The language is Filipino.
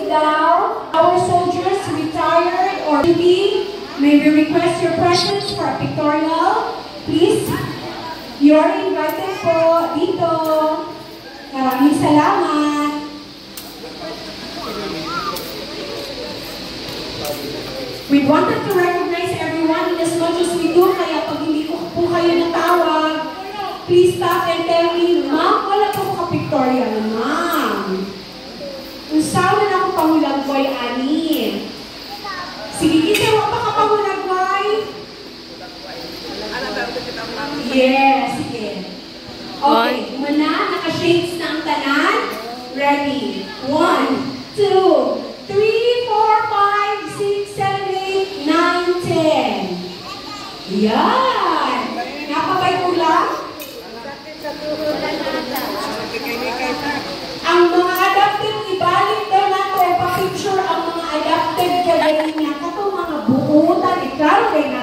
sit down. Our soldiers, retired or duty, may we request your presence for a pictorial? Please, you are invited po dito. Maraming salamat. We wanted to recognize everyone in as much as we do, kaya pag hindi ko po kayo natawag, please stop and tell me, ma'am, wala po ka-pictorial, ma'am. Usawa na ako pangulagway, ani. Sige, kita mo pa ka pangulagway? Yes, sige. Okay, muna, naka-shades na ang tanan. Ready? 1, 2, 3, 4, 5, 6, 7, 8, 9, 10. Yan! Napabay ko lang? Ang mga adapted, ibalik daw nato, pa-picture ang mga adapted kagaling niya. Kato mga bukutan, ikaw, kaya